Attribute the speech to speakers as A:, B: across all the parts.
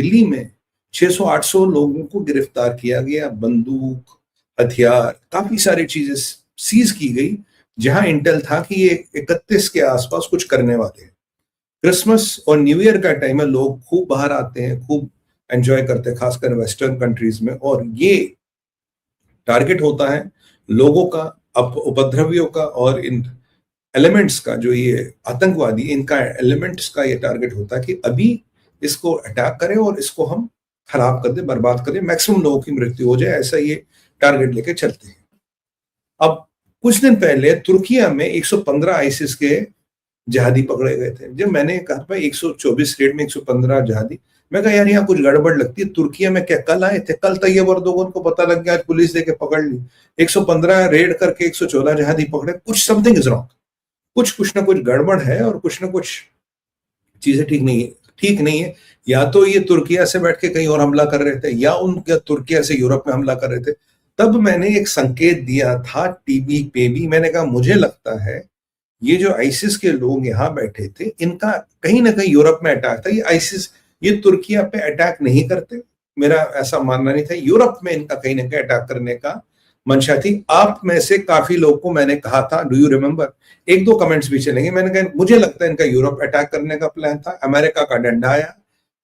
A: दिल्ली में 600-800 लोगों को गिरफ्तार किया गया, बंदूक, हथियार, काफी सारी चीजें सीज की गई, जहां इंटेल था कि ये 31 के आसपास कुछ करने वाले हैं। क्रिसमस और न्यू ईयर का टाइम है, लोग खूब बाहर आते हैं, खूब एंजॉय करते हैं, खासकर वेस्टर्न कंट्रीज में, और ये टारगेट होता है लोगों का, उपद्रवियों का और इन एलिमेंट्स का, जो ये आतंकवादी, इनका एलिमेंट्स का ये टारगेट होता है कि अभी इसको अटैक करें और इसको हम खराब कर दें, बर्बाद करें, मैक्सिमम लोगों की मृत्यु हो जाए, ऐसा ये टारगेट लेके चलते हैं। अब कुछ दिन पहले तुर्किया में 115 आईसिस के जहादी पकड़े गए थे। जब मैंने कहा भाई 124 रेट में 115 जहादी, मैं कहा यार यहाँ कुछ गड़बड़ लगती है। तुर्किया में क्या कल आए थे? कल तैयब अर्दोगन को पता लग गया, आज पुलिस देके पकड़ ली, 115 रेड करके 114 जहादी पकड़े, कुछ समथिंग इज रॉन्ग, कुछ ना कुछ गड़बड़ है और कुछ ना कुछ चीजें ठीक नहीं है। या तो ये तुर्किया से बैठ के कहीं और हमला कर रहे थे, या उनके तुर्किया से यूरोप में हमला कर रहे थे। तब मैंने एक संकेत दिया था टीवी पे भी, मैंने कहा मुझे लगता है ये जो आईसिस के लोग यहाँ बैठे थे, इनका कहीं ना कहीं यूरोप में अटैक था। ये आईसिस ये तुर्किया पे अटैक नहीं करते, मेरा ऐसा मानना नहीं था, यूरोप में इनका कहीं ना कहीं अटैक करने का मंशा थी। आप में से काफी लोगों को मैंने कहा था, डू यू रिमेंबर, एक दो कमेंट्स भी चलेंगे, मैंने कहा मुझे लगता है इनका यूरोप अटैक करने का प्लान था। अमेरिका का डंडा आया,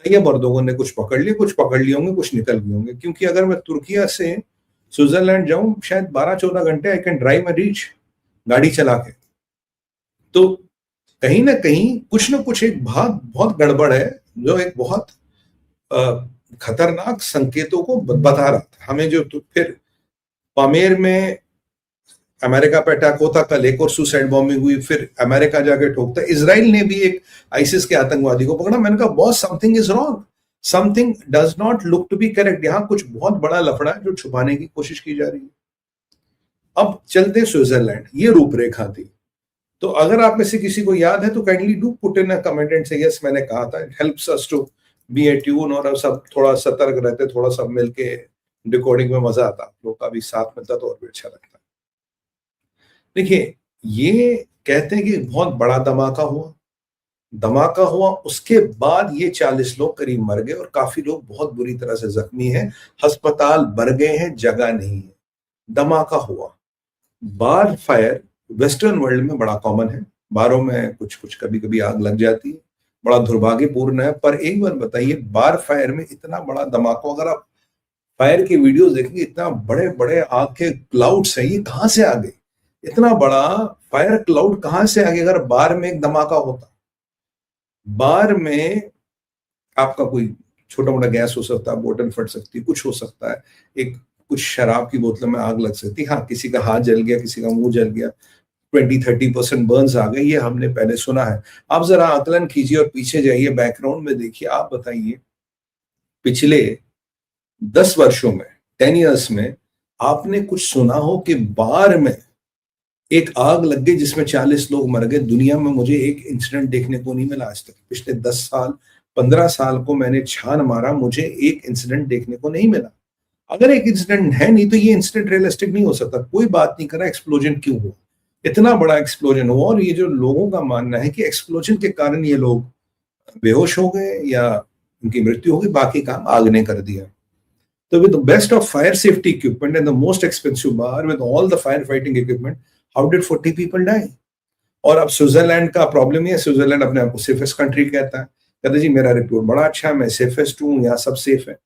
A: तैयब अर्दोगन ने कुछ पकड़ लिए, कुछ पकड़ लिए होंगे, कुछ निकल गए होंगे। क्योंकि अगर मैं तुर्किया से स्विट्जरलैंड जाऊं, शायद 12-14 घंटे I can drive and reach, गाड़ी चला के। तो कहीं ना कहीं कुछ ना कुछ एक बहुत गड़बड़ है, जो एक बहुत खतरनाक संकेतों को बता रहा था हमें। जो तो फिर पामेर में अमेरिका पे अटैक होता, कल एक और सुसाइड बॉम्बिंग हुई, फिर अमेरिका जाके ठोकता, इजराइल ने भी एक आईसिस के आतंकवादी को पकड़ा। मैंने कहा boss, something is wrong, something does not look to be correct, यहां कुछ बहुत बड़ा लफड़ा है जो छुपाने की कोशिश की जा रही है। अब चलते स्विट्जरलैंड, ये रूपरेखा थी। तो अगर आप में से किसी को याद है तो kindly do put in a comment and say yes, मैंने कहा था, it helps us to be a tune, और सब थोड़ा सतर्क रहते, थोड़ा सब मिलके डिकोडिंग में मजा आता, लोग का भी साथ मिलता तो और भी अच्छा लगता। देखिए, ये कहते हैं कि बहुत बड़ा धमाका हुआ, उसके बाद ये 40 लोग करीब मर गए और काफी लोग बहुत बुरी तरह से जख्मी हैं, अस्पताल भर गए हैं, जगह नहीं है। धमाका हुआ। बार फायर वेस्टर्न वर्ल्ड में बड़ा कॉमन है, बारों में कुछ कभी कभी आग लग जाती है, बड़ा दुर्भाग्यपूर्ण है। पर एक बार बताइए, बार फायर में इतना बड़ा धमाका, अगर आप फायर की वीडियोस देखेंगे, इतना बड़े बड़े आग के क्लाउड्स हैं, ये कहां से आ गए? इतना बड़ा फायर क्लाउड कहां से आ गया? अगर बार में एक धमाका होता, बार में आपका कोई छोटा मोटा गैस हो सकता है, बोतल फट सकती है, कुछ हो सकता है, एक कुछ शराब की बोतलों में आग लग सकती है, हाँ किसी का हाथ जल गया, किसी का मुंह जल गया, 20-30% बर्न्स आ गए, ये हमने पहले सुना है। आप जरा आकलन कीजिए और पीछे जाइए, बैकग्राउंड में देखिए, आप बताइए पिछले 10 वर्षों में, 10 ईयर्स में आपने कुछ सुना हो कि बार में एक आग लग गई जिसमें 40 लोग मर गए? दुनिया में मुझे एक इंसिडेंट देखने को नहीं मिला आज तक। पिछले 10 साल 15 साल को मैंने छान मारा, मुझे एक इंसिडेंट देखने को नहीं मिला। अगर एक इंसिडेंट है नहीं तो ये इंसिडेंट रियलिस्टिक नहीं हो सकता। कोई बात नहीं कर रहा एक्सप्लोजन क्यों हुआ, इतना बड़ा एक्सप्लोजन हुआ, और ये जो लोगों का मानना है कि एक्सप्लोजन के कारण ये लोग बेहोश हो गए या उनकी मृत्यु हो गई, बाकी काम आग ने कर दिया। So with the best of fire safety equipment and the most expensive bar with all the firefighting equipment, how did 40 people die? और अब स्विट्जरलैंड का प्रॉब्लम है, स्विट्जरलैंड अपने आप को सेफेस्ट कंट्री कहता है, कहते जी मेरा रिपोर्ट बड़ा अच्छा है, मैं सेफेस्ट हूँ, यहाँ सब सेफ है।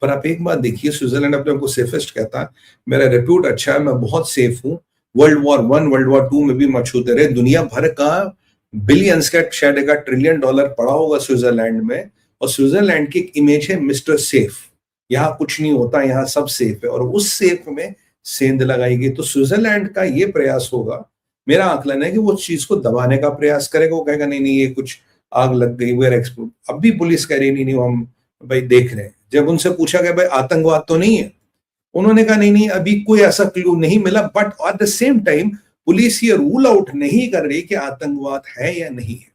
A: पर आप एक बात देखिए, स्विट्जरलैंड अपने आप को सेफेस्ट कहता है, मेरा रिपोर्ट अच्छा है, मैं बहुत सेफ हूँ, वर्ल्ड वॉर 1 वर्ल्ड वॉर 2 में भी मत छूते रहे, दुनिया भर का बिलियंस का, शायद $1 ट्रिलियन पड़ा होगा स्विट्जरलैंड में, और स्विट्जरलैंड की एक इमेज है मिस्टर सेफ, यहाँ कुछ नहीं होता, यहाँ सब सेफ है, और उस सेफ में सेंध लगाई गई। तो स्विट्जरलैंड का ये प्रयास होगा, मेरा आकलन है कि वो चीज को दबाने का प्रयास करेगा, वो कहेगा नहीं नहीं ये कुछ आग लग गई, वेयर एक्सप्लोड। अब भी पुलिस कह रही नहीं नहीं हम भाई देख रहे हैं। जब उनसे पूछा गया भाई आतंकवाद तो नहीं है, उन्होंने कहा नहीं नहीं अभी कोई ऐसा क्लू नहीं मिला, but at the same time police ये रूल आउट नहीं कर रही कि आतंकवाद है या नहीं है।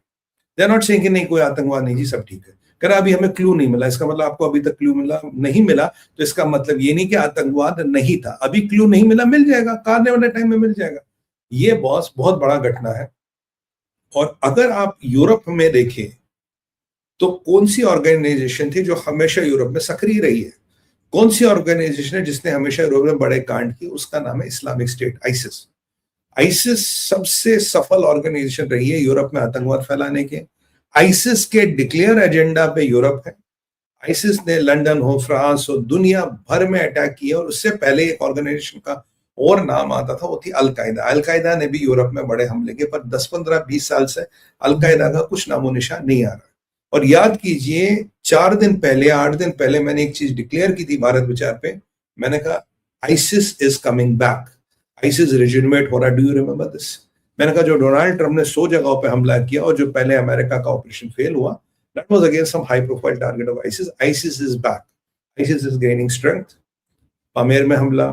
A: दे आर नॉट सेइंग कि नहीं कोई आतंकवाद नहीं जी, सब ठीक है। कह रहा अभी हमें क्लू नहीं मिला, इसका मतलब आपको अभी तक क्लू नहीं मिला, तो इसका मतलब ये नहीं कि आतंकवाद नहीं था, अभी क्लू नहीं मिला, मिल जाएगा, आने वाले टाइम में मिल जाएगा। ये बॉस बहुत बड़ा घटना है। और अगर आप यूरोप में देखें तो कौन सी ऑर्गेनाइजेशन थी जो हमेशा यूरोप में सक्रिय रही है? कौन सी ऑर्गेनाइजेशन है जिसने हमेशा यूरोप में बड़े कांड किए? उसका नाम है इस्लामिक स्टेट, आईसिस। आईसिस सबसे सफल ऑर्गेनाइजेशन रही है यूरोप में आतंकवाद फैलाने के। आईसिस के डिक्लेयर एजेंडा पे यूरोप है। आईसिस ने लंदन हो, फ्रांस हो, दुनिया भर में अटैक किया। और उससे पहले एक ऑर्गेनाइजेशन का और नाम आता था, वो थी अलकायदा। अलकायदा ने भी यूरोप में बड़े हमले किए, पर 10, 15, 20 साल से अलकायदा का कुछ नामो निशान नहीं आ रहा। और याद कीजिए, 4 दिन पहले, 8 दिन पहले मैंने एक चीज डिक्लेयर की थी भारत विचार पे। मैंने कहा ISIS is coming back, ISIS रेजिमेट हो रहा। Do you remember this? मैंने कहा जो डोनाल्ड ट्रंप ने 100 जगहों पे हमला किया और जो पहले अमेरिका का ऑपरेशन फेल हुआ, that was against some high profile target of ISIS. ISIS is back. ISIS is gaining strength. पामेर में हमला,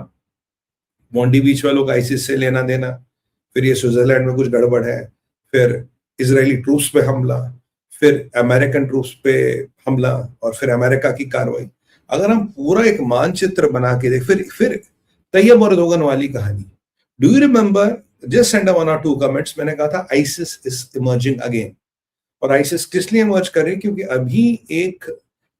A: मोंडी बीच वालों का आईसिस से लेना देना, फिर ये स्विट्जरलैंड में कुछ गड़बड़ है, फिर इजरायली ट्रूप्स पे हमला, फिर अमेरिकन ट्रूप्स पे हमला, और फिर अमेरिका की कार्रवाई। अगर हम पूरा एक मानचित्र बना के देख, फिर तैयब अर्दोगन वाली कहानी। Do you remember? Just send 1 or 2 comments. मैंने कहा था आईसिस इज इमर्जिंग अगेन। और आईसिस किस लिए इमर्ज कर रही है? क्योंकि अभी एक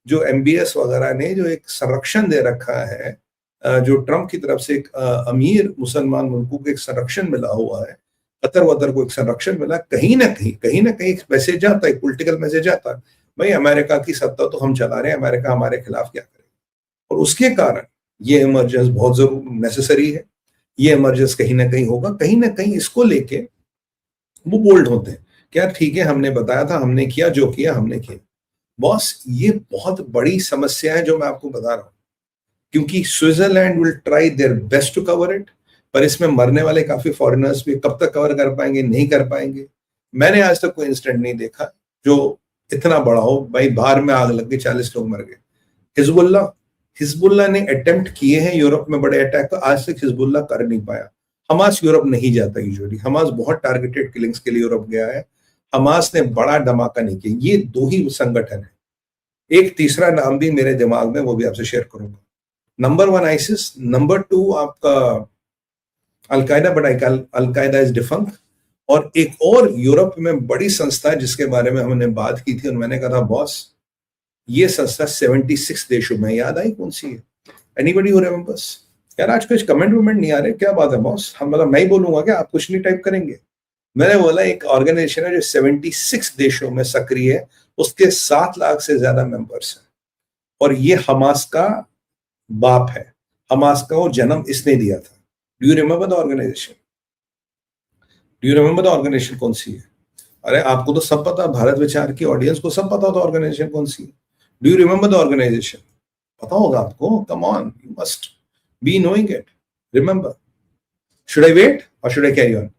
A: जो एमबीएस वगैरह ने जो एक संरक्षण दे रखा है, जो ट्रंप की तरफ से एक अमीर मुसलमान मुल्कों को एक संरक्षण मिला हुआ है, कतर वतर को एक संरक्षण मिला, कहीं ना कहीं एक मैसेज आता है, एक पॉलिटिकल मैसेज आता है, भाई अमेरिका की सत्ता तो हम चला रहे हैं, अमेरिका हमारे खिलाफ क्या करेगा। और उसके कारण ये इमरजेंस बहुत जरूर नेसेसरी है। ये इमरजेंस कहीं ना कहीं इसको लेके वो बोल्ड होते हैं, क्या ठीक है, हमने बताया था, हमने किया, जो किया हमने किया। बॉस, ये बहुत बड़ी समस्या है जो मैं आपको बता रहा हूं, क्योंकि Switzerland will try their best to cover it, पर इसमें मरने वाले काफी फॉरेनर्स भी, कब तक कवर कर पाएंगे, नहीं कर पाएंगे। मैंने आज तक कोई इंसिडेंट नहीं देखा जो इतना बड़ा हो, भाई बाहर में आग लग गई, 40 लोग मर गए। हिजबुल्लाह ने अटेम्प्ट किए हैं यूरोप में बड़े अटैक, आज तक हिजबुल्लाह कर नहीं पाया। हमास यूरोप नहीं जाता यूजुअली, हमास बहुत टारगेटेड किलिंग्स के लिए यूरोप गया है, हमास ने बड़ा धमाका नहीं किया। ये 2 ही संगठन है। एक तीसरा नाम भी मेरे दिमाग में, वो भी आपसे शेयर करूंगा। नंबर 1 आइसिस, नंबर 2 आपका al Qaeda, but al Qaeda is defunct. और एक और यूरोप में बड़ी संस्था है जिसके बारे में हमने बात की थी, और मैंने कहा था बॉस ये संस्था 76 देशों में, याद आई कौन सी है? Anybody who remembers? यार आज कुछ कमेंट वमेंट नहीं आ रहे, क्या बात है बॉस? हम मतलब मैं ही बोलूंगा क्या, आप कुछ नहीं टाइप करेंगे? मैंने बोला एक ऑर्गेनाइजेशन है जो 76 देशों में सक्रिय है, उसके 7 लाख से ज्यादा मेंबर्स हैं, और ये हमास का बाप है। हमास का वो जन्म इसने दिया था। Do you remember the organisation? Do you remember the organisation कौन सी है? अरे आपको तो सब पता, भारत विचार की ऑडियंस को सब पता होता ऑर्गेनाइजेशन कौन सी है। Do you remember the organisation? पता होगा आपको, come on, you must be knowing it, remember. Should I wait or should I carry on?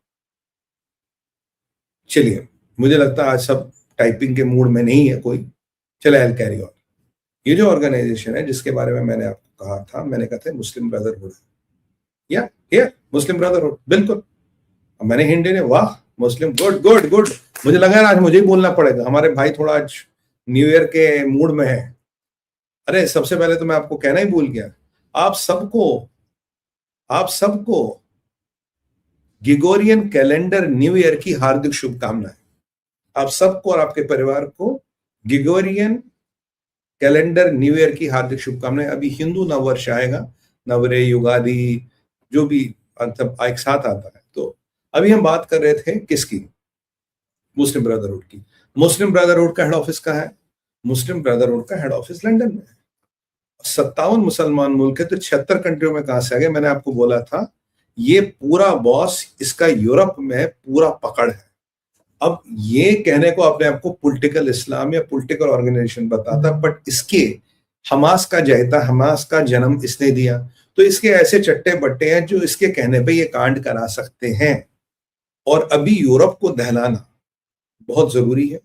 A: चलिए, मुझे लगता है आज सब टाइपिंग के मूड में नहीं है कोई, चले आई कैरी ऑन। ये जो ऑर्गेनाइजेशन है जिसके बारे में मैंने आपको कहा था, मैंने कहा था मुस्लिम ब्रदरहुड, या मुस्लिम ब्रदरहुड, बिल्कुल। मैंने हिंट ने, वाह मुस्लिम, गुड गुड गुड। मुझे लगा आज मुझे ही बोलना पड़ेगा, हमारे भाई थोड़ा आज न्यू ईयर के मूड में है। अरे सबसे पहले तो मैं आपको कहना ही भूल गया, आप सबको ग्रिगोरियन कैलेंडर न्यू ईयर की हार्दिक शुभकामनाएं। आप सबको और आपके परिवार को ग्रिगोरियन कैलेंडर न्यू ईयर की हार्दिक शुभकामनाएं। अभी हिंदू नववर्ष आएगा, नवरे, युगादि, जो भी एक साथ आता है। तो अभी हम बात कर रहे थे किसकी? मुस्लिम ब्रदरहुड की। मुस्लिम ब्रदरहुड का हेड ऑफिस कहाँ है? मुस्लिम ब्रदरहुड का हेड ऑफिस लंदन में है। 57 मुसलमान मुल्क है, तो 76 कंट्रियों में कहां से आ गए? मैंने आपको बोला था ये पूरा बॉस इसका यूरोप में पूरा पकड़ है। अब ये कहने को अपने आपको पॉलिटिकल इस्लाम या पॉलिटिकल ऑर्गेनाइजेशन बताता, बट इसके हमास का जहता, हमास का जन्म इसने दिया। तो इसके ऐसे चट्टे बट्टे हैं जो इसके कहने पे ये कांड करा सकते हैं। और अभी यूरोप को दहलाना बहुत जरूरी है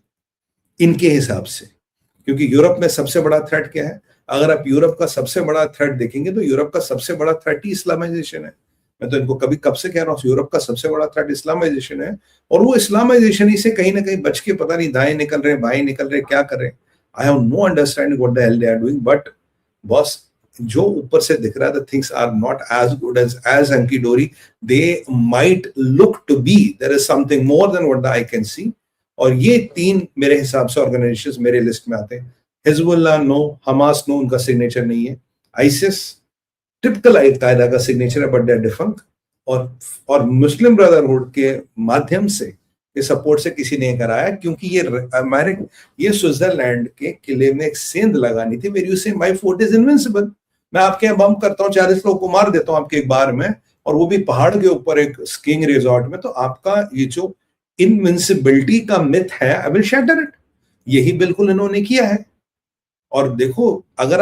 A: इनके हिसाब से, क्योंकि यूरोप में सबसे बड़ा थ्रेट क्या है? अगर आप यूरोप का सबसे बड़ा थ्रेट देखेंगे तो यूरोप का सबसे बड़ा थ्रेट ही इस्लामाइजेशन है। मैं तो इनको कब से कह रहा हूँ, यूरोप का सबसे बड़ा थ्रेट इस्लामाइजेशन है। और वो इस्लामाइजेशन ही से कहीं ना कहीं बच के पता नहीं दाएं निकल रहे, बाएं निकल रहे, क्या कर रहे हैं। I have no understanding what the hell they are doing, but boss जो ऊपर से दिख रहा है, the things are not as good as hunky dory. They might look to be, there is something more than what the I can see. और ये 3 मेरे हिसाब से ऑर्गेनाइजेशंस मेरे लिस्ट में आते हैं। हिजबुल्लाह नो, हमास नो, उनका सिग्नेचर नहीं है। आईसिस टिपिकल अलकायदा का सिग्नेचर है, बट दे आर डिफंक्ट। और मुस्लिम ब्रदरहुड के माध्यम से, ये सपोर्ट से किसी ने कराया, क्योंकि ये स्विट्जरलैंड के किले में एक सेंध लगानी थी, वेर यू से माय फोर्ट इज इनविंसिबल। मैं आपके यहाँ बम करता हूँ, 40 लोग को मार देता हूँ आपके एक बार में, और वो भी पहाड़ के ऊपर एक स्कीइंग रिजॉर्ट में, तो आपका ये जो इनविंसिबिलिटी का मिथ है, आई विल शैटर इट। यही बिल्कुल इन्होंने किया है। और देखो, अगर आप